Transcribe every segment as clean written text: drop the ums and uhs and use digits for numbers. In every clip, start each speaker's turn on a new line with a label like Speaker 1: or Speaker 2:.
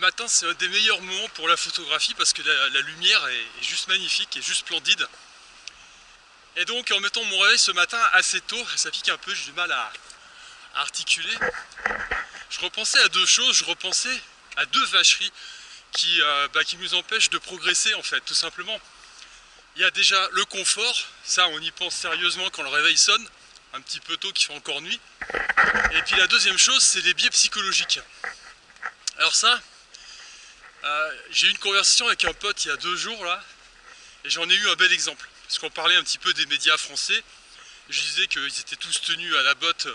Speaker 1: matin, c'est un des meilleurs moments pour la photographie parce que la lumière est juste magnifique, est juste splendide. Et donc en mettant mon réveil ce matin assez tôt, ça pique un peu, j'ai du mal à articuler. Je repensais à deux choses, je repensais à deux vacheries qui nous empêchent de progresser en fait, tout simplement. Il y a déjà le confort, ça on y pense sérieusement quand le réveil sonne, un petit peu tôt qu'il fait encore nuit. Et puis la deuxième chose, c'est les biais psychologiques. Alors ça, j'ai eu une conversation avec un pote il y a 2 jours là, et j'en ai eu un bel exemple. Parce qu'on parlait un petit peu des médias français, je disais qu'ils étaient tous tenus à la botte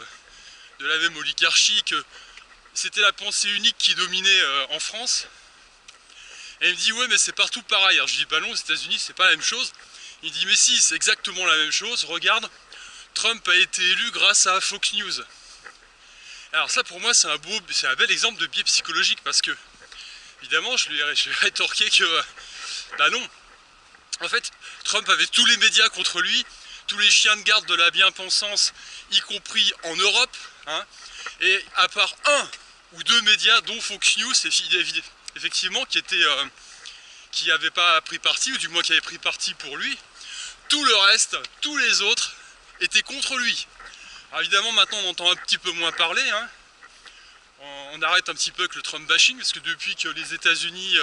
Speaker 1: de la même oligarchie, que c'était la pensée unique qui dominait en France. Et il me dit ouais mais c'est partout pareil. Alors je dis bah non, aux États-Unis c'est pas la même chose. Il dit mais si, c'est exactement la même chose, regarde, Trump a été élu grâce à Fox News. Alors ça pour moi c'est un bel exemple de biais psychologique parce que évidemment je lui ai rétorqué que bah non, en fait Trump avait tous les médias contre lui, tous les chiens de garde de la bien-pensance, y compris en Europe, hein, et à part 1 ou 2 médias dont Fox News effectivement qui n'avaient pas pris parti, ou du moins qui avaient pris parti pour lui, tout le reste, tous les autres étaient contre lui. Alors évidemment maintenant on entend un petit peu moins parler, hein. On arrête un petit peu avec le Trump bashing, parce que depuis que les États-Unis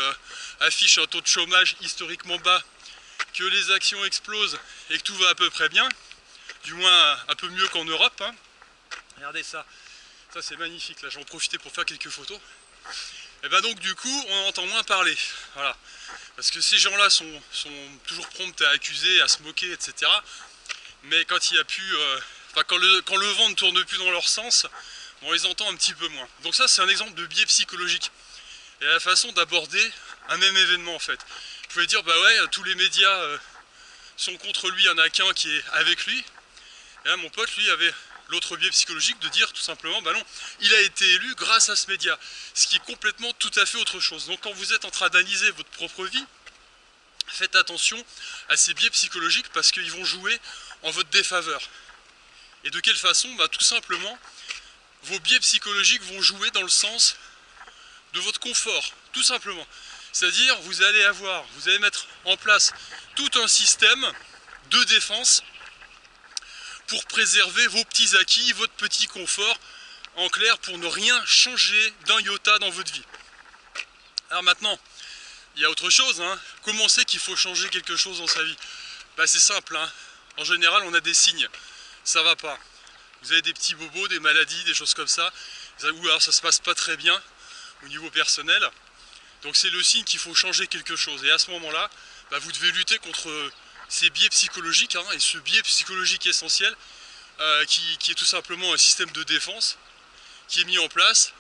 Speaker 1: affichent un taux de chômage historiquement bas, que les actions explosent et que tout va à peu près bien, du moins un peu mieux qu'en Europe, hein. Regardez ça, ça c'est magnifique, là j'en profitais pour faire quelques photos. Et ben donc du coup on entend moins parler, voilà. Parce que ces gens-là sont toujours prompts à accuser, à se moquer, etc. Mais quand il y a plus, quand le vent ne tourne plus dans leur sens, on les entend un petit peu moins. Donc ça c'est un exemple de biais psychologique. Et la façon d'aborder un même événement en fait. Vous pouvez dire bah ouais, tous les médias sont contre lui, il n'y en a qu'un qui est avec lui. Et là mon pote lui avait l'autre biais psychologique de dire tout simplement bah non, il a été élu grâce à ce média. Ce qui est complètement tout à fait autre chose. Donc quand vous êtes en train d'analyser votre propre vie, faites attention à ces biais psychologiques parce qu'ils vont jouer en votre défaveur. Et de quelle façon? Bah tout simplement, vos biais psychologiques vont jouer dans le sens de votre confort, tout simplement. C'est-à-dire, vous allez mettre en place tout un système de défense pour préserver vos petits acquis, votre petit confort, en clair, pour ne rien changer d'un iota dans votre vie. Alors maintenant, il y a autre chose, hein. Comment c'est qu'il faut changer quelque chose dans sa vie? Bah c'est simple, hein. En général, on a des signes. Ça va pas. Vous avez des petits bobos, des maladies, des choses comme ça, ou alors ça se passe pas très bien au niveau personnel. Donc c'est le signe qu'il faut changer quelque chose. Et à ce moment-là, bah, vous devez lutter contre ces biais psychologiques, hein, et ce biais psychologique essentiel qui est tout simplement un système de défense qui est mis en place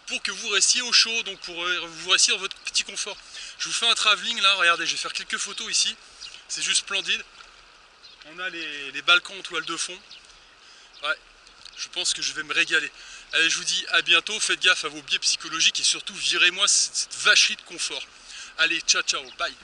Speaker 1: pour que vous restiez au chaud, donc pour vous restiez dans votre petit confort. Je vous fais un travelling là, regardez, je vais faire quelques photos ici, c'est juste splendide. On a les balcons en toile de fond. Ouais, je pense que je vais me régaler. Allez, je vous dis à bientôt, faites gaffe à vos biais psychologiques et surtout virez-moi cette vacherie de confort. Allez, ciao ciao, bye.